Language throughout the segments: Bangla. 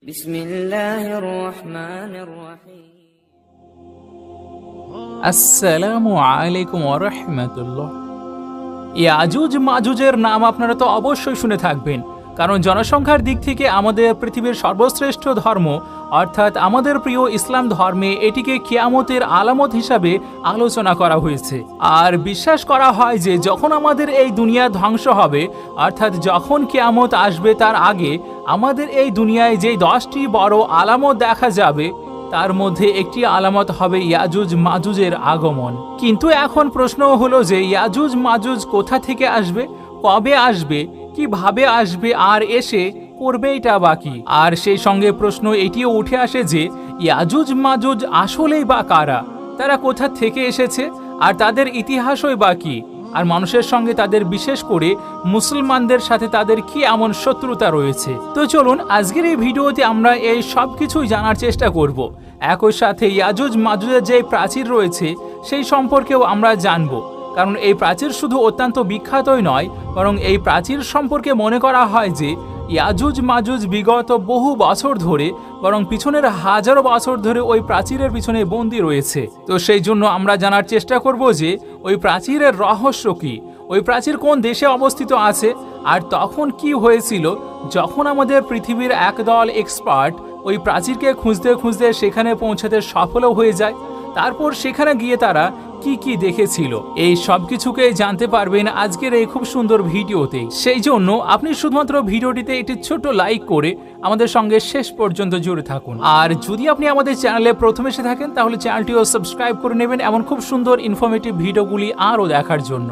বিসমিল্লাহির রহমানির রহিম। আসসালামু আলাইকুম ওয়া রাহমাতুল্লাহ। ইয়াজুজ মাজুজের নাম আপনারা তো অবশ্যই শুনে থাকবেন, কারণ জনসংখ্যার দিক থেকে আমাদের পৃথিবীর সর্বশ্রেষ্ঠ ধর্ম অর্থাৎ আমাদের প্রিয় ইসলাম ধর্মে এটিকে কিয়ামতের আলামত হিসাবে আলোচনা করা হয়েছে। আর বিশ্বাস করা হয় যে যখন আমাদের এই দুনিয়া ধ্বংস হবে অর্থাৎ যখন কিয়ামত আসবে তার আগে আমাদের এই দুনিয়ায় যেই 10টি বড় আলামত দেখা যাবে তার মধ্যে একটি আলামত হবে ইয়াজুজ মাজুজের আগমন। কিন্তু এখন প্রশ্ন হলো যে ইয়াজুজ মাজুজ কোথা থেকে আসবে, কবে আসবে, কিভাবে আসবে, আর এসে করবেইটা বাকি। আর সেই সঙ্গে প্রশ্ন এটিও উঠে আসে যে ইয়াজুজ মাজুজ আসলেই বা কারা, তারা কোথা থেকে এসেছে, আর তাদের ইতিহাসই বা কি, আর মানুষের সঙ্গে তাদের বিশেষ করে মুসলমানদের সাথে তাদের কি এমন শত্রুতা রয়েছে। তো চলুন আজকের এই ভিডিওতে আমরা এই সব কিছুই জানার চেষ্টা করব। একই সাথে ইয়াজুজ মাজুজের যে প্রাচীর রয়েছে সেই সম্পর্কেও আমরা জানব, কারণ এই প্রাচীর শুধু অত্যন্ত বিখ্যাতই নয়, বরং এই প্রাচীর সম্পর্কে মনে করা হয় যে ইয়াজুজ মাজুজ বিগত বহু বছর ধরে, বরং পিছনের হাজারো বছর ধরে ওই প্রাচীরের পিছনে বন্দী রয়েছে। তো সেই জন্য আমরা জানার চেষ্টা করব যে ওই প্রাচীরের রহস্য কি, ওই প্রাচীর কোন দেশে অবস্থিত আছে, আর তখন কি হয়েছিল যখন আমাদের পৃথিবীর একদল এক্সপার্ট ওই প্রাচীরকে খুঁজতে খুঁজতে সেখানে পৌঁছাতে সফলও হয়ে যায়। তারপর সেখানে গিয়ে তারা কি কি দেখেছিল, এই সব কিছুকে জানতে পারবেন আজকের এই খুব সুন্দর ভিডিওতে। সেই জন্য আপনি শুধুমাত্র ভিডিওটিতে একটি ছোট লাইক করে আমাদের সঙ্গে শেষ পর্যন্ত জুড়ে থাকুন। আর যদি আপনি আমাদের চ্যানেলে প্রথম এসে থাকেন তাহলে চ্যানেলটিও সাবস্ক্রাইব করে নেবেন এমন খুব সুন্দর ইনফরমেটিভ ভিডিওগুলি আরও দেখার জন্য।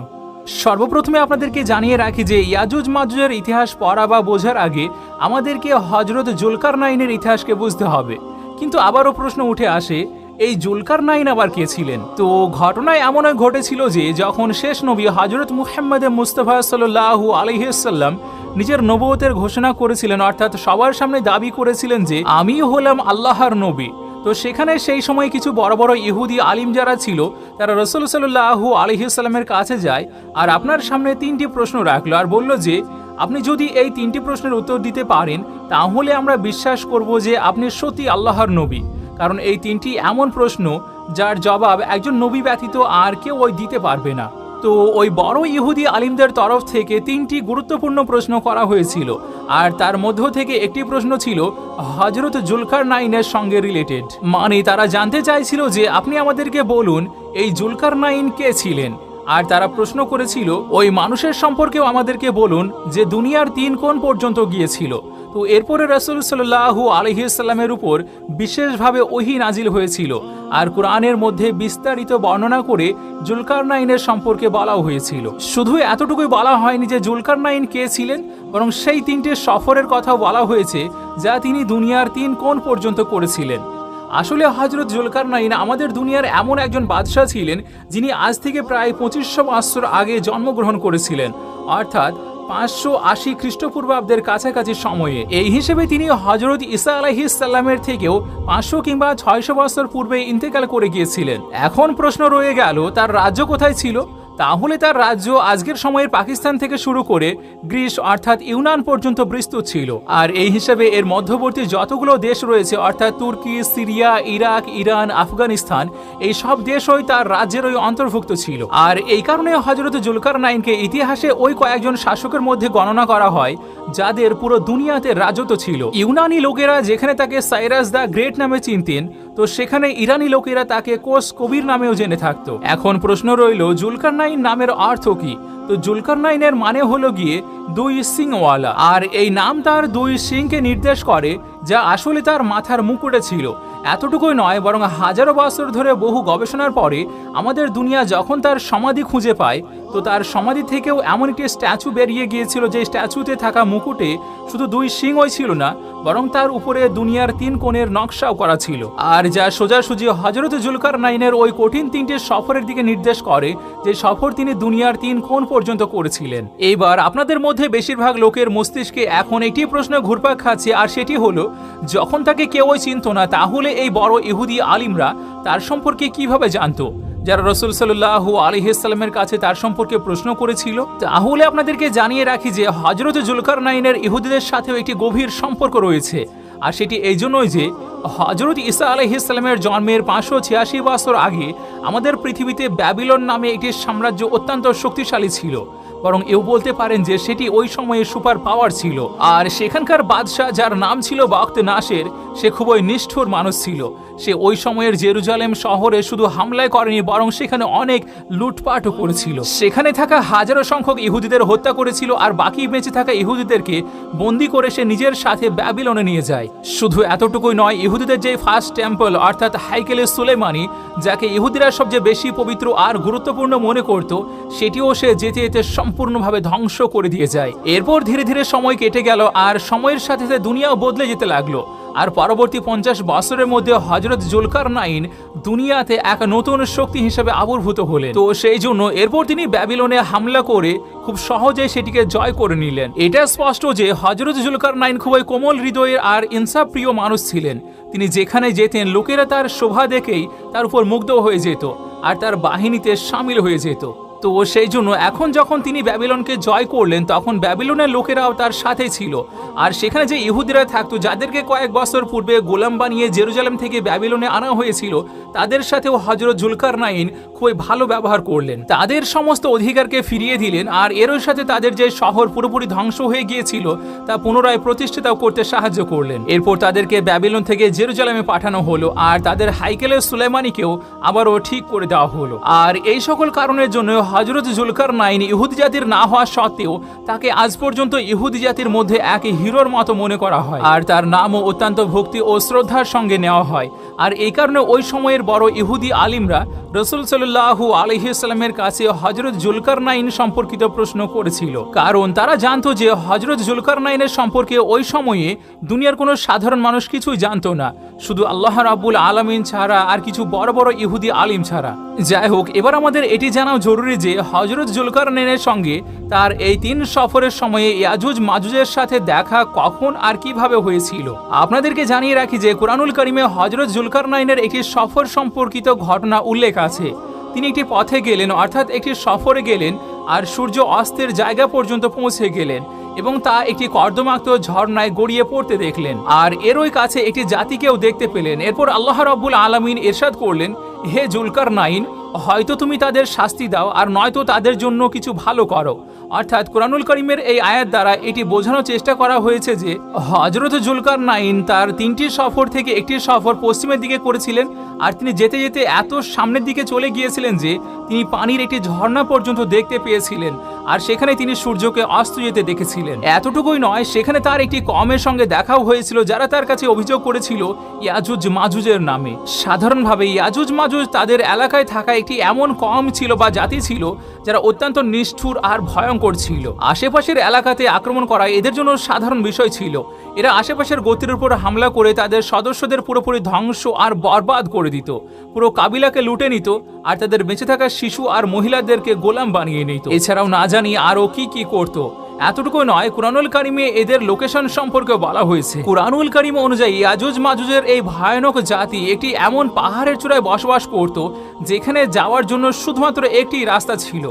সর্বপ্রথমে আপনাদেরকে জানিয়ে রাখি যে ইয়াজুজ মাজুজের ইতিহাস পড়া বা বোঝার আগে আমাদেরকে হযরত জুলকারনাইনের ইতিহাসকে বুঝতে হবে। কিন্তু আবারও প্রশ্ন উঠে আসে, এই জুলকারনাইন আবার কে ছিলেন? তো ঘটনায় এমন ঘটেছিল যে যখন শেষ নবী হযরত মুহাম্মদ মুস্তাফা সাল্লাল্লাহু আলাইহি ওয়াসাল্লাম নিজের নবুয়তের ঘোষণা করেছিলেন, অর্থাৎ সবার সামনে দাবি করেছিলেন যে আমি হলাম আল্লাহর নবী, তো সেখানে সেই সময় কিছু বড় বড় ইহুদি আলিম যারা ছিল তারা রাসূল সাল্লাল্লাহু আলাইহি ওয়াসাল্লামের কাছে যায় আর আপনার সামনে 3টি প্রশ্ন রাখলো আর বলল যে আপনি যদি এই 3টি প্রশ্নের উত্তর দিতে পারেন তাহলে আমরা বিশ্বাস করব যে আপনি সত্যি আল্লাহর নবী, কারণ এই 3টি এমন প্রশ্ন যার জবাব একজন নবী ব্যতীত আর কেউ দিতে পারবে না। তো ওই বড় ইহুদি আলিমদের তরফ থেকে 3টি গুরুত্বপূর্ণ প্রশ্ন করা হয়েছিল, আর তার মধ্য থেকে একটি প্রশ্ন ছিল হযরত জুলকারনাইনের সঙ্গে রিলেটেড। মানে তারা জানতে চাইছিল যে আপনি আমাদেরকে বলুন এই জুলকারনাইন কে ছিলেন, আর তারা প্রশ্ন করেছিল ওই মানুষের সম্পর্কেও আমাদেরকে বলুন যে দুনিয়ার 3 কোণ পর্যন্ত গিয়েছিল। তো এরপরে রাসূল সাল্লাল্লাহু আলাইহি ওয়াসাল্লামের উপর বিশেষভাবে ওহী নাজিল হয়েছিল, আর কোরআনের মধ্যে বিস্তারিত বর্ণনা করে জুলকারনাইনের সম্পর্কে বলাও হয়েছিল। শুধু এতটুকুই বলা হয়নি যে জুলকারনাইন কে ছিলেন, বরং সেই 3টে সফরের কথাও বলা হয়েছে যা তিনি দুনিয়ার 3 কোণ পর্যন্ত করেছিলেন। আসলে হযরত জুলকারনাইন আমাদের দুনিয়ার এমন একজন বাদশাহ ছিলেন যিনি আজ থেকে প্রায় 2500 বছর আগে জন্মগ্রহণ করেছিলেন, অর্থাৎ 580 খ্রিস্টপূর্বাব্দের কাছাকাছি সময়ে। এই হিসেবে তিনি হযরত ঈসা আলাইহিস সালামের থেকেও 500 কিংবা 600 বছর পূর্বে ইন্তেকাল করে গিয়েছিলেন। এখন প্রশ্ন রয়ে গেল তার রাজ্য কোথায় ছিল? তাহলে তার রাজ্য আজকের সময়ের পাকিস্তান থেকে শুরু করে গ্রিস অর্থাৎ ইউনান পর্যন্ত বিস্তৃত ছিল, আর এই হিসেবে এর মধ্যবর্তী যতগুলো দেশ রয়েছে অর্থাৎ তুর্কি, সিরিয়া, ইরাক, ইরান, আফগানিস্তান, এই সব দেশই তার রাজ্যের অন্তর্ভুক্ত ছিল। আর এই কারণে হযরত জুলকারনাইনকে ইতিহাসে ওই কয়েকজন শাসকের মধ্যে গণনা করা হয় যাদের পুরো দুনিয়াতে রাজত্ব ছিল। ইউনানি লোকেরা যেখানে তাকে সাইরাস দ্য গ্রেট নামে চিনতেন, তো সেখানে ইরানি লোকেরা তাকে কোস কবির নামেও জেনে থাকতো। এখন প্রশ্ন রইল জুলকারনাইন নামের অর্থ কি? তো জুলকারনাইনের মানে হলো গিয়ে 2 সিংওয়ালা, আর এই নাম তার 2 সিংকে নির্দেশ করে যা আসলে তার মাথার মুকুটে ছিল। এতটুকুই নয়, বরং হাজারো বছর ধরে বহু গবেষণার পরে আমাদের দুনিয়া যখন তার সমাধি খুঁজে পায়, তো তার সমাধি থেকেও এমন একটি স্ট্যাচু বেরিয়ে গিয়েছিল যে স্ট্যাচুতে থাকা মুকুটে শুধু 2 সিংই ছিল না, বরং তার উপরে দুনিয়ার 3 কোণের নকশাও করা ছিল, আর যা সোজাসুজি হযরত জুলকারনাইনের ওই কঠিন 3টে সফরের দিকে নির্দেশ করে যে সফর তিনি দুনিয়ার 3 কোণ পর্যন্ত করেছিলেন। এইবার আপনাদের মধ্যে বেশিরভাগ লোকের মস্তিষ্কে এখন একটি প্রশ্ন ঘুরপাক খাচ্ছে, আর সেটি হলো যখন তাকে কেউই চিনত না তাহলে এই বড় ইহুদি আলিমরা তার সম্পর্কে কিভাবে জানতো? যারা রাসূল সাল্লাল্লাহু আলাইহি ওয়াসাল্লামের কাছে তার সম্পর্কে প্রশ্ন করেছিল। তাহলে আপনাদেরকে জানিয়ে রাখি যে হযরত জুলকারনাইনের ইহুদিদের সাথেও একটি গভীর সম্পর্ক রয়েছে, আর সেটি এই জন্যই যে হযরত ঈসা আলাইহিস সালামের জন্মের 586 বছর আগে আমাদের পৃথিবীতে ব্যাবিলন নামে একটি সাম্রাজ্য অত্যন্ত শক্তিশালী ছিল, বরং এও বলতে পারেন যে সেটি ওই সময়ে সুপার পাওয়ার ছিল। আর সেখানকার বাদশাহ, যার নাম ছিল বখত নাসের, সে খুবই নিষ্ঠুর মানুষ ছিল। সে ওই সময়ের জেরুজালেম শহরে শুধু হামলায় করেনি, বরং সেখানে অনেক লুটপাটও করেছিল। সেখানে থাকা হাজারো সংখ্যক ইহুদিদের হত্যা করেছিল, আর বাকি বেঁচে থাকা ইহুদিদেরকে বন্দী করে সে নিজের সাথে ব্যাবিলনে নিয়ে যায়। শুধু এতটুকুই নয়, ইহুদিদের যে ফার্স্ট টেম্পল অর্থাৎ হাইকেলে সুলেমানি, যাকে ইহুদিরা সবচেয়ে বেশি পবিত্র আর গুরুত্বপূর্ণ মনে করত, সেটিও সে যেতে যেতে সম্পূর্ণভাবে ধ্বংস করে দিয়ে যায়। এরপর ধীরে ধীরে সময় কেটে গেল, আর সময়ের সাথে সাথে দুনিয়াও বদলে যেতে লাগলো। আর পরবর্তী 50 বছরের মধ্যে হযরত জুলকারনাইন দুনিয়াতে এক নতুন শক্তি হিসেবে আবির্ভূত হলেন। তো সেই জন্য এরপর তিনি ব্যাবিলনে হামলা করে খুব সহজে সেটিকে জয় করে নিলেন। এটা স্পষ্ট যে হযরত জুলকারনাইন খুবই কোমল হৃদয়ের আর ইনসাফ প্রিয় মানুষ ছিলেন। তিনি যেখানে যেতেন লোকেরা তার শোভা দেখেই তার উপর মুগ্ধ হয়ে যেত আর তার বাহিনীতে সামিল হয়ে যেত। তো সেই জন্য এখন যখন তিনি ব্যাবিলনকে জয় করলেন, তখন ব্যাবিলনের লোকেরাও তার সাথে ছিল। আর সেখানে যে ইহুদিরা থাকতো, যাদেরকে কয়েক বছর পূর্বে গোলাম বানিয়ে জেরুজালেম থেকে ব্যাবিলনে আনা হয়েছিল, তাদের সাথেও হযরত জুলকারনাইন খুবই ভালো ব্যবহার করলেন। তাদের সমস্ত অধিকারকে ফিরিয়ে দিলেন, আর এরও সাথে তাদের যে শহর পুরোপুরি ধ্বংস হয়ে গিয়েছিল তা পুনরায় প্রতিষ্ঠিত করতে সাহায্য করলেন। এরপর তাদেরকে ব্যাবিলন থেকে জেরুজালেমে পাঠানো হলো, আর তাদের হাইকেলে সুলেমানিকেও আবারও ঠিক করে দেওয়া হলো। আর এই সকল কারণের জন্য হযরত জুলকারনাইন ইহুদি জাতির না হওয়া সত্ত্বেও তাকে আজ পর্যন্ত ইহুদি জাতির মধ্যে এক হিরোর মতো মনে করা হয়, আর তার নামও অত্যন্ত ভক্তি ও শ্রদ্ধার সঙ্গে নেওয়া হয়। আর এই কারণে ওই সময়ের বড় ইহুদি আলিমরা রাসূল সাল্লাল্লাহু আলাইহি সাল্লামের কাছে হযরত জুলকারনাইন সম্পর্কিত প্রশ্ন করেছিল, কারণ তারা জানতো যে হযরত জুলকারনাইনের সম্পর্কে ওই সময়ে দুনিয়ার কোনো সাধারণ মানুষ কিছুই জানতো না, শুধু আল্লাহ রাব্বুল আলামিন ছাড়া আর কিছু বড় বড় ইহুদি আলিম ছাড়া। যাই হোক, এবার আমাদের এটি জানাও জরুরি যে হযরত জুলকারনাইনের সঙ্গে তার এই 3 সফরের সময়ে ইয়াজুজ মাজুজের সাথে দেখা কখন আর কিভাবে হয়েছিল। আপনাদেরকে জানিয়ে রাখি যে কুরআনুল কারীমে হযরত জুলকারনাইনের একটি সফর সম্পর্কিত ঘটনা উল্লেখ আছে। তিনি একটি পথে গেলেন, অর্থাৎ একটি সফরে গেলেন, আর সূর্য অস্তের জায়গা পর্যন্ত পৌঁছে গেলেন এবং তা একটি কর্দমাক্ত ঝর্ণায় গড়িয়ে পড়তে দেখলেন। আর এর ওই কাছে একটি জাতিকেও দেখতে পেলেন। এরপর আল্লাহ রাব্বুল আলামিন ইরশাদ করলেন, হে জুলকারনাইন, হয়তো তুমি তাদের শাস্তি দাও, আর নয়তো তাদের জন্য কিছু ভালো করো। অর্থাৎ কুরআনুল কারীমের এই আয়াত দ্বারা এটি বোঝানোর চেষ্টা করা হয়েছে যে হযরত জুলকারনাইন তার 3টি সফর থেকে একটি সফর পশ্চিমের দিকে করেছিলেন, আর তিনি যেতে যেতে এত সামনের দিকে চলে গিয়েছিলেন যে তিনি পানির একটি ঝর্ণা পর্যন্ত দেখতে পেয়েছিলেন, আর সেখানে তিনি সূর্যকে অস্ত যেতে দেখেছিলেন। এতটুকুই নয়, সেখানে তার একটি কওমের সঙ্গে দেখাও হয়েছিল, যারা তার কাছে অভিযোগ করেছিল ইয়াজুজ মাজুজের নামে। সাধারণভাবে ইয়াজুজ মাজুজ তাদের এলাকায় থাকা একটি এমন কওম ছিল বা জাতি ছিল যারা অত্যন্ত নিষ্ঠুর আর ভয়ঙ্কর ছিল। আশেপাশের এলাকাতে আক্রমণ করা এদের জন্য সাধারণ বিষয় ছিল। এরা আশেপাশের গোত্রের উপর হামলা করে তাদের সদস্যদের পুরোপুরি ধ্বংস আর বরবাদ করে দিত, পুরো কাবিলাকে লুটে নিত, আর তাদের বেঁচে থাকা শিশু আর মহিলাদেরকে গোলাম বানিয়ে নিত। এছাড়াও না জানি আরো কি কি করত। এতটুকু নয়, কুরআনুল কারীমে এদের লোকেশন সম্পর্কে বলা হয়েছে। কুরআনুল কারীম অনুযায়ী ইয়াজুজ মাজুজের এই ভয়ানক জাতি একটি এমন পাহাড়ের চূড়ায় বসবাস করত যেখানে যাওয়ার জন্য শুধুমাত্র একটি রাস্তা ছিল।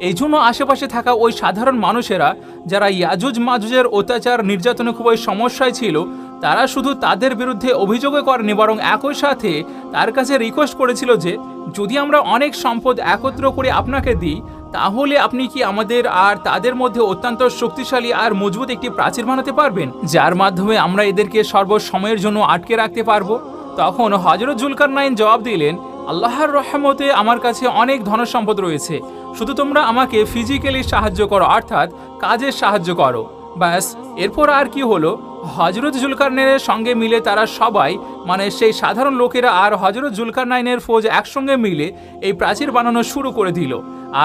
এই জন্য আশেপাশে থাকা ওই সাধারণ মানুষেরা যারা ইয়াজুজ মাজুজের অত্যাচার নির্যাতনে খুবই সমস্যায় ছিল, তারা শুধু তাদের বিরুদ্ধে অভিযোগও করেনি, বরং একই সাথে তার কাছে রিকোয়েস্ট করেছিল যে যদি আমরা অনেক সম্পদ একত্র করে আপনাকে দিই, তাহলে আপনি কি আমাদের আর তাদের মধ্যে অত্যন্ত শক্তিশালী আর মজবুত একটি প্রাচীর বানাতে পারবেন, যার মাধ্যমে আমরা এদেরকে সর্বসময়ের জন্য আটকে রাখতে পারবো। তখন হযরত জুলকারনাইন জবাব দিলেন, আল্লাহর রহমতে আমার কাছে অনেক ধনসম্পদ রয়েছে, শুধু তোমরা আমাকে ফিজিক্যালি সাহায্য করো, অর্থাৎ কাজে সাহায্য করো, ব্যাস। এরপর আর কি হলো, হযরত জুলকারনাইনের সঙ্গে মিলে তারা সবাই, মানে সেই সাধারণ লোকেরা আর হযরত জুলকারনাইনের ফৌজ একসঙ্গে মিলে এই প্রাচীর বানানো শুরু করে দিল।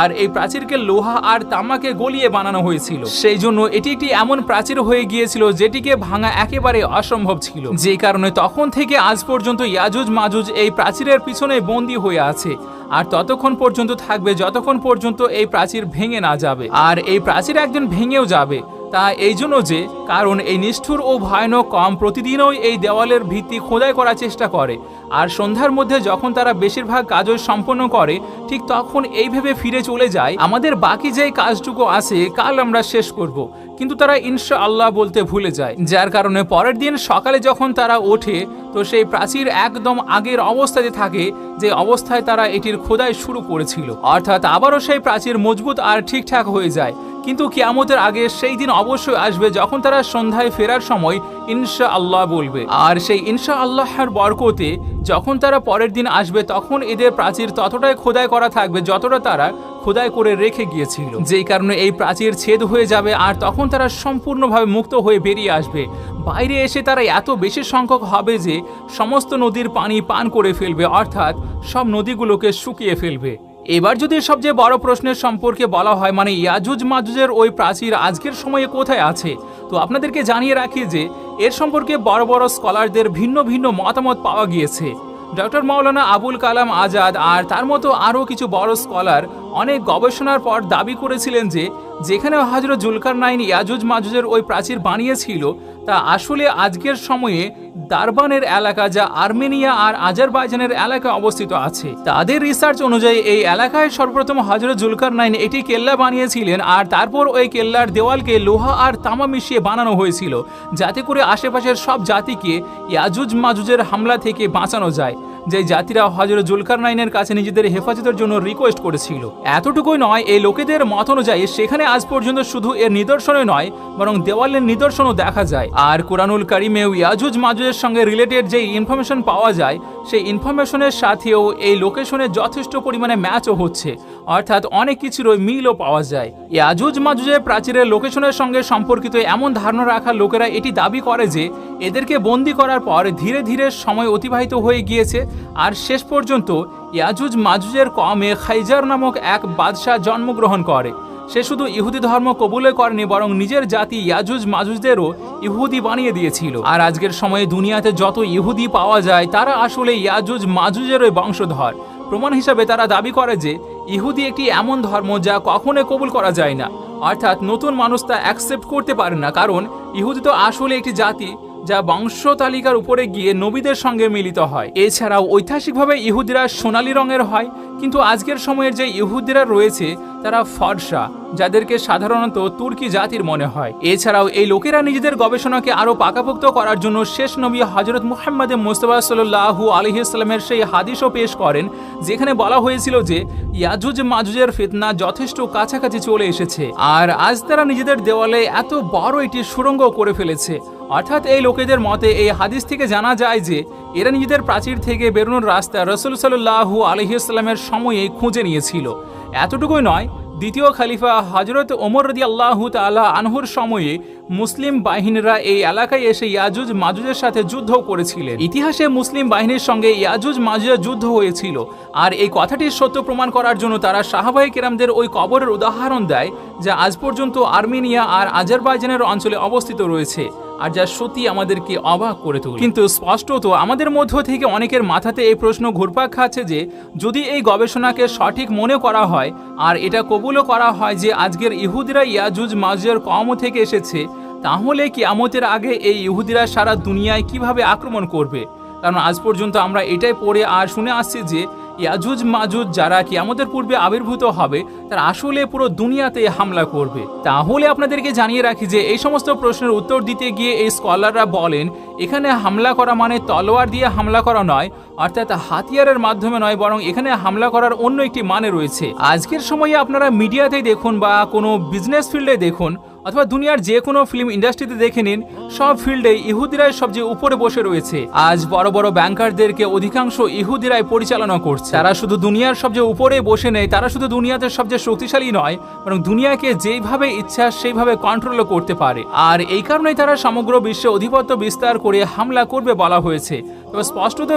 আর এই প্রাচীরকে লোহা আর তামাকে গলিয়ে বানানো হয়েছিল। সেই জন্য এটি একটি এমন প্রাচীর হয়ে গিয়েছিল যেটিকে ভাঙা একেবারে অসম্ভব ছিল, যে কারণে তখন থেকে আজ পর্যন্ত ইয়াজুজ মাজুজ এই প্রাচীরের পিছনে বন্দী হয়ে আছে, আর ততক্ষণ পর্যন্ত থাকবে যতক্ষণ পর্যন্ত এই প্রাচীর ভেঙে না যাবে। আর এই প্রাচীর একদিন ভেঙেও যাবে, তা এই জন্য যে কারণ এই নিষ্ঠুর ও ভয়ানক কম প্রতিদিনই এই দেওয়ালের ভিত্তি খোদাই করার চেষ্টা করে, আর সন্ধ্যার মধ্যে যখন তারা বেশিরভাগ কাজও সম্পন্ন করে, ঠিক তখন এই ভেবে ফিরে চলে যায় আমাদের বাকি যে কাজটুকু আছে কাল আমরা শেষ করব, কিন্তু তারা ইনশাআল্লাহ বলতে ভুলে যায়, যার কারণে পরের দিন সকালে যখন তারা ওঠে তো সেই প্রাচীর একদম আগের অবস্থাতে থাকে যে অবস্থায় তারা এটির খোদাই শুরু করেছিল, অর্থাৎ আবারও সেই প্রাচীর মজবুত আর ঠিকঠাক হয়ে যায়। কিন্তু কিয়ামতের আগে সেই দিন অবশ্যই আসবে যখন তারা সন্ধ্যায় ফেরার সময় ইনশাআল্লাহ বলবে, আর সেই ইনশাআল্লাহর বরকতে যখন তারা পরের দিন আসবে তখন এদের প্রাচীর ততটাই খোদাই করা থাকবে যতটা তারা খোদাই করে রেখে গিয়েছিল, যেই কারণে এই প্রাচীর ছেদ হয়ে যাবে আর তখন তারা সম্পূর্ণভাবে মুক্ত হয়ে বেরিয়ে আসবে। বাইরে এসে তারা এত বেশি সংখ্যক হবে যে সমস্ত নদীর পানি পান করে ফেলবে, অর্থাৎ সব নদীগুলোকে শুকিয়ে ফেলবে। এবার যদি সবচেয়ে বড় প্রশ্নের সম্পর্কে বলা হয়, মানে ইয়াজুজ মাজুজের ওই প্রাচীর আজকের সময়ে কোথায় আছে, তো আপনাদেরকে জানিয়ে রাখি যে এর সম্পর্কে বড় বড় স্কলারদের ভিন্ন ভিন্ন মতামত পাওয়া গিয়েছে। ডক্টর মাওলানা আবুল কালাম আজাদ আর তার মতো আরও কিছু বড় স্কলার অনেক গবেষণার পর দাবি করেছিলেন যে যেখানে হযরত জুলকারনাইন ইয়াজুজ মাজুজের ওই প্রাচীর বানিয়েছিল তা আসলে আজকের সময়ে দারবানের এলাকা, যা আর্মেনিয়া আর আজারবাইজানের এলাকায় অবস্থিত আছে। তাদের রিসার্চ অনুযায়ী এই এলাকায় সর্বপ্রথম হযরত জুলকারনাইন এটি কেল্লা বানিয়েছিলেন আর তারপর ওই কেল্লার দেওয়ালকে লোহা আর তামা মিশিয়ে বানানো হয়েছিল যাতে করে আশেপাশের সব জাতিকে ইয়াজুজ মাজুজের হামলা থেকে বাঁচানো যায়, যে জাতিরা হযরত জুলকারনাইনের কাছে নিজেদের হেফাজতের জন্য রিকোয়েস্ট করেছিল। এতটুকুই নয়, এই লোকেদের মত অনুযায়ী সেখানে আজ পর্যন্ত শুধু এর নিদর্শনে নয় বরং দেওয়ালের নিদর্শনও দেখা যায়। আর কোরআনুল কারিমেও ইয়াজুজ মাজুজের সঙ্গে রিলেটেড যে ইনফরমেশন পাওয়া যায় সেই ইনফরমেশনের সাথেও এই লোকেশনে যথেষ্ট পরিমাণে ম্যাচও হচ্ছে, অর্থাৎ অনেক কিছুর মিলও পাওয়া যায়। ইয়াজুজ মাজুজের প্রাচীরের লোকেশনের সঙ্গে সম্পর্কিত এমন ধারণা রাখা লোকেরা এটি দাবি করে যে এদেরকে বন্দি করার পর ধীরে ধীরে সময় অতিবাহিত হয়ে গিয়েছে আর শেষ পর্যন্ত ইয়াজুজ মাজুজের কমে খাইজার নামক এক বাদশাহ জন্মগ্রহণ করে। সে শুধু ইহুদি ধর্ম কবুলে করেনি বরং নিজের জাতি ইয়াজুজ মাজুজদেরও ইহুদি বানিয়ে দিয়েছিল। আর আজকের সময়ে দুনিয়াতে যত ইহুদি পাওয়া যায় তারা আসলে ইয়াজুজ মাজুজেরই বংশধর। প্রমাণ হিসাবে তারা দাবি করে যে ইহুদি একটি এমন ধর্ম যা কখনোই কবুল করা যায় না, অর্থাৎ নতুন মানুষ তা অ্যাকসেপ্ট করতে পারে না, কারণ ইহুদি তো আসলে একটি জাতি যা বংশ তালিকার উপরে গিয়ে নবীদের সঙ্গে মিলিত হয়। এছাড়াও ঐতিহাসিকভাবে ইহুদিরা সোনালী রঙের হয়, কিন্তু আজকের সময়ের যে ইহুদিরা রয়েছে তারা ফর্সা, যাদেরকে সাধারণত তুর্কি জাতির মনে হয়। এছাড়াও এই লোকেরা নিজেদের গবেষণাকে আরো পাকাপোক্ত করার জন্য শেষ নবী হযরত মুহাম্মদ মুস্তাফা সাল্লাল্লাহু আলাইহি ওয়াসাল্লামের সেই হাদিসও পেশ করেন যেখানে বলা হয়েছিল যে ইয়াজুজ মাজুজের ফিতনা যথেষ্ট কাছাকাছি চলে এসেছে আর আজ তারা নিজেদের দেওয়ালে এত বড় একটি সুড়ঙ্গ করে ফেলেছে। অর্থাৎ এই লোকেদের মতে এই হাদিস থেকে জানা যায় যে এরা নিজেদের প্রাচীর থেকে বেরোনোর রাস্তা রাসূল সাল্লাল্লাহু আলাইহি ওয়াসাল্লামের সময়ে খুঁজে নিয়েছিল। এতটুকুই নয়, দ্বিতীয় খলিফা হযরত ওমর রাদিয়াল্লাহু তাআলা আনহুর সময়ে মুসলিম বাহিনীরা এই এলাকায় এসে ইয়াজুজ মাজুজের সাথে যুদ্ধ করেছিলেন। ইতিহাসে মুসলিম বাহিনীর সঙ্গে ইয়াজুজ মাজুজের যুদ্ধ হয়েছিল আর এই কথাটির সত্য প্রমাণ করার জন্য তারা সাহাবায়ে কেরামদের ওই কবরের উদাহরণ দেয় যা আজ পর্যন্ত আর্মেনিয়া আর আজারবাইজানের অঞ্চলে অবস্থিত রয়েছে আর যা সত্যি আমাদেরকে অবাক করে তোলে। কিন্তু স্পষ্টত আমাদের মধ্য থেকে অনেকের মাথাতে এই প্রশ্ন ঘুরপাক খাচ্ছে যে যদি এই গবেষণাকে সঠিক মনে করা হয় আর এটা কবুলও করা হয় যে আজকের ইহুদিরা ইয়াজুজ মাজুজের কওম থেকে এসেছে, তাহলে কিয়ামতের আগে এই ইহুদিরা সারা দুনিয়ায় কিভাবে আক্রমণ করবে? কারণ আজ পর্যন্ত আমরা এটাই পড়ে আর শুনে আসছি যে ইয়াজুজ মাজুজ যারা কিয়ামতের পূর্বে আবির্ভূত হবে তারা আসলে পুরো দুনিয়াতে হামলা করবে। তাহলে আপনাদেরকে জানিয়ে রাখি যে এই সমস্ত প্রশ্নের উত্তর দিতে গিয়ে এই স্কলাররা বলেন এখানে হামলা করা মানে তলোয়ার দিয়ে হামলা করা নয়, অর্থাৎ হাতিয়ারের মাধ্যমে নয়, বরং এখানে হামলা করার অন্য একটি মানে রয়েছে। আজকের সময়ে আপনারা মিডিয়াতেই দেখুন বা কোনো বিজনেস ফিল্ডে দেখুন অথবা দুনিয়ার যে কোনো ফিল্ম ইন্ডাস্ট্রিতে দেখে নিন, সব ফিল্ডে ইহুদিরাই সবচেয়ে উপরে বসে রয়েছে। আজ বড় বড় ব্যাংকারদেরকে অধিকাংশ ইহুদিরাই পরিচালনা করছে। তারা শুধু দুনিয়ার সবচেয়ে উপরে বসে নেই, তারা শুধু দুনিয়াতে সবচেয়ে শক্তিশালী নয় বরং দুনিয়াকে যেইভাবে ইচ্ছা সেইভাবে কন্ট্রোলও করতে পারে। আর এই কারণেই তারা সমগ্র বিশ্বে আধিপত্য বিস্তার করে হামলা করবে বলা হয়েছে। তবে স্পষ্টত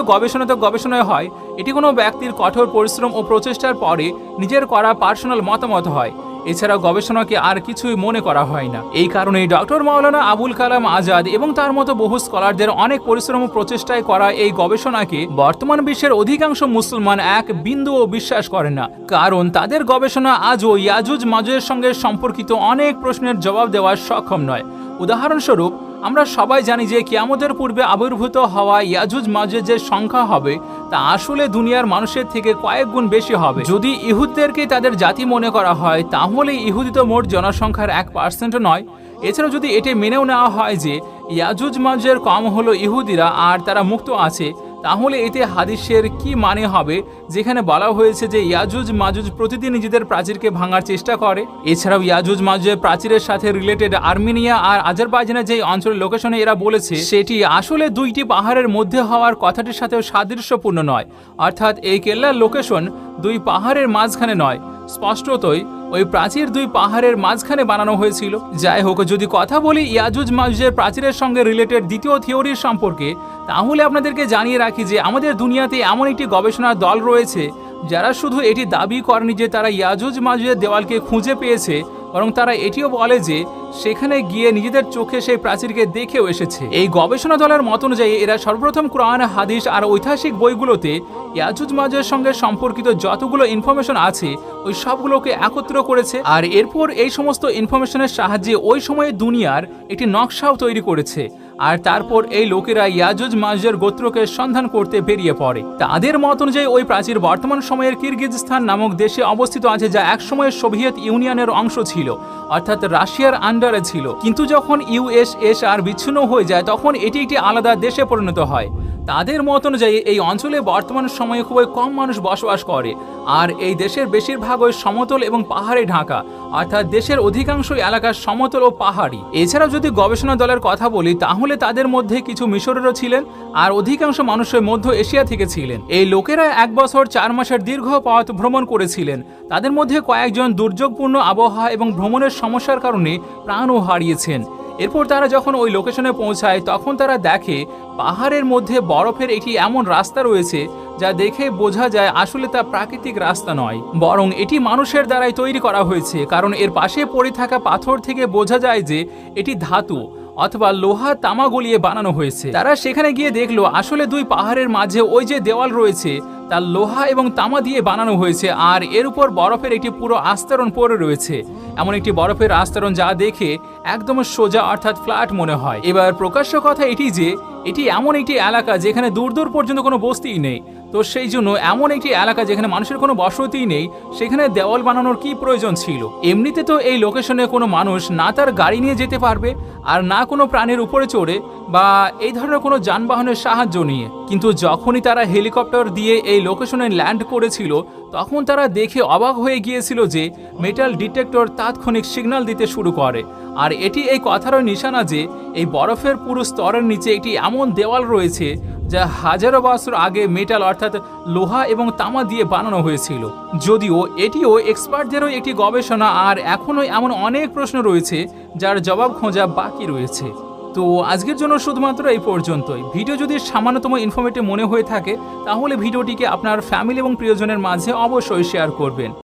গবেষণায় হয় এটি কোনো ব্যক্তির কঠোর পরিশ্রম ও প্রচেষ্টার পরে নিজের করা পার্সোনাল মতামত হয়, এছাড়া গবেষণাকে আর কিছুই মনে করা হয় না। এই কারণেই ডক্টর মাওলানা আবুল কালাম আজাদ এবং তার মতো বহু স্কলারদের অনেক পরিশ্রম ও প্রচেষ্টায় করা এই গবেষণাকে বর্তমান বিশ্বের অধিকাংশ মুসলমান এক বিন্দুও বিশ্বাস করে না, কারণ তাদের গবেষণা আজও ইয়াজুজ মাজুজের সঙ্গে সম্পর্কিত অনেক প্রশ্নের জবাব দেওয়ার সক্ষম নয়। উদাহরণস্বরূপ আমরা সবাই জানি যে কিয়ামতের পূর্বে আবির্ভূত হওয়া ইয়াজুজ মাজুজের যে সংখ্যা হবে তা আসলে দুনিয়ার মানুষের থেকে কয়েক গুণ বেশি হবে। যদি ইহুদদেরকে তাদের জাতি মনে করা হয় তাহলে ইহুদি তো মোট জনসংখ্যার 1% নয়। এছাড়াও যদি এটি মেনেও নেওয়া হয় যে ইয়াজুজ মাজুজের কম হলো ইহুদিরা আর তারা মুক্ত আছে, তাহলে এতে হাদিসের কি মানে হবে যেখানে বলা হয়েছে যে ইয়াজুজ মাজুজ প্রতিদিন নিজেদের প্রাচীরকে ভাঙার চেষ্টা করে। এছাড়াও ইয়াজুজ মাজুজের প্রাচীরের সাথে রিলেটেড আর্মেনিয়া আর আজারবাইজানের যে অঞ্চলের লোকেশনে এরা বলেছে সেটি আসলে দুইটি পাহাড়ের মধ্যে হওয়ার কথাটির সাথেও সাদৃশ্যপূর্ণ নয়, অর্থাৎ এই কেল্লার লোকেশন দুই পাহাড়ের মাঝখানে নয়, স্পষ্টতই ওই প্রাচীর দুই পাহাড়ের মাঝখানে বানানো হয়েছিল। যাই হোক, যদি কথা বলি ইয়াজুজ মাজুজের প্রাচীরের সঙ্গে রিলেটেড দ্বিতীয় থিওরির সম্পর্কে, তাহলে আপনাদেরকে জানিয়ে রাখি যে আমাদের দুনিয়াতে এমন একটি গবেষণা দল রয়েছে যারা শুধু এটি দাবি করেনি যে তারা ইয়াজুজ মাজুজের দেওয়ালকে খুঁজে পেয়েছে, বরং তারা এটিও বলে যে সেখানে গিয়ে নিজেদের চোখে সেই প্রাচীরকে দেখেও এসেছে। এই গবেষণা দলের মত অনুযায়ী এরা সর্বপ্রথম কোরআন, হাদিস আর ঐতিহাসিক বইগুলোতে ইয়াজুজ মাজুজের সঙ্গে সম্পর্কিত যতগুলো ইনফরমেশন আছে ওই সবগুলোকে একত্র করেছে, আর এরপর এই সমস্ত ইনফরমেশনের সাহায্যে ওই সময়ে দুনিয়ার একটি নকশাও তৈরি করেছে। আর তারপর এই লোকেরা ইয়াজুজ মাজুজের গোত্রকে সন্ধান করতে বেরিয়ে পড়ে। তাদের মত অনুযায়ী ওই প্রাচীর বর্তমান সময়ের কিরগিজস্তান নামক দেশে অবস্থিত আছে, যা একসময় সোভিয়েত ইউনিয়নের অংশ ছিল, অর্থাৎ রাশিয়ার আন্ডারে ছিল। কিন্তু যখন ইউএসএসআর বিচ্ছিন্ন হয়ে যায় তখন এটি একটি আলাদা দেশে পরিণত হয়। তাদের মত অনুযায়ী এই অঞ্চলে বর্তমান সময়ে খুবই কম মানুষ বসবাস করে, আর এই দেশের বেশিরভাগই সমতল এবং পাহাড়ে ঢাকা, অর্থাৎ দেশের অধিকাংশ এলাকা সমতল ও পাহাড়ি। এছাড়াও যদি গবেষণা দলের কথা বলি তাহলে তাদের মধ্যে কিছু মিশরেরও ছিলেন, আর অধিকাংশ মানুষের মধ্য এশিয়া থেকে ছিলেন। এই লোকেরা 1 বছর 4 মাসের দীর্ঘ পথ ভ্রমণ করেছিলেন। তাদের মধ্যে কয়েকজন দুর্যোগপূর্ণ আবহাওয়া এবং ভ্রমণের সমস্যার কারণে প্রাণও হারিয়েছেন। এরপর তারা যখন ওই লোকেশনে পৌঁছায় তখন তারা দেখে পাহাড়ের মধ্যে বরফের একটি এমন রাস্তা রয়েছে যা দেখে বোঝা যায় আসলে তা প্রাকৃতিক রাস্তা নয়, বরং এটি মানুষের দ্বারাই তৈরি করা হয়েছে, কারণ এর পাশে পড়ে থাকা পাথর থেকে বোঝা যায় যে এটি ধাতু অথবা লোহা তামা গলিয়ে বানানো হয়েছে। তারা সেখানে গিয়ে দেখলো আসলে দুই পাহাড়ের মাঝে ওই যে দেওয়াল রয়েছে তা লোহা এবং তামা দিয়ে বানানো হয়েছে, আর এর উপর বরফের একটি পুরো আস্তরণ পড়ে রয়েছে, এমন একটি বরফের আস্তরণ যা দেখে একদম সোজা অর্থাৎ ফ্ল্যাট মনে হয়। এবার প্রকাশ্য কথা এটি যে এটি এমন একটি এলাকা যেখানে দূর দূর পর্যন্ত কোনো বস্তিই নেই, তো সেই জন্য এমন একটি এলাকা যেখানে মানুষের কোনো বসতিই নেই সেখানে দেওয়াল বানানোর কি প্রয়োজন ছিল? এমনিতে তো এই লোকেশনে কোনো মানুষ না তার গাড়ি নিয়ে যেতে পারবে আর না কোনো প্রাণীর উপরে চড়ে বা এই ধরনের কোনো যানবাহনের সাহায্য নিয়ে, কিন্তু যখনই তারা হেলিকপ্টার দিয়ে এই লোকেশনে ল্যান্ড করেছিল তখন তারা দেখে অবাক হয়ে গিয়েছিল যে মেটাল ডিটেক্টর তাৎক্ষণিক সিগন্যাল দিতে শুরু করে, আর এটি এই কথারও নিশানা যে এই বরফের পুরো স্তরের নিচে একটি এমন দেওয়াল রয়েছে যা হাজারো বছর আগে মেটাল অর্থাৎ লোহা এবং তামা দিয়ে বানানো হয়েছিল। যদিও এটিও এক্সপার্টদেরও একটি গবেষণা, আর এখনও এমন অনেক প্রশ্ন রয়েছে যার জবাব খোঁজা বাকি রয়েছে। তো আজকের জন্য শুধুমাত্র এই পর্যন্তই। ভিডিও যদি সামান্যতম ইনফরমেটিভ মনে হয়ে থাকে তাহলে ভিডিওটিকে আপনার ফ্যামিলি এবং প্রিয়জনের মাঝে অবশ্যই শেয়ার করবেন।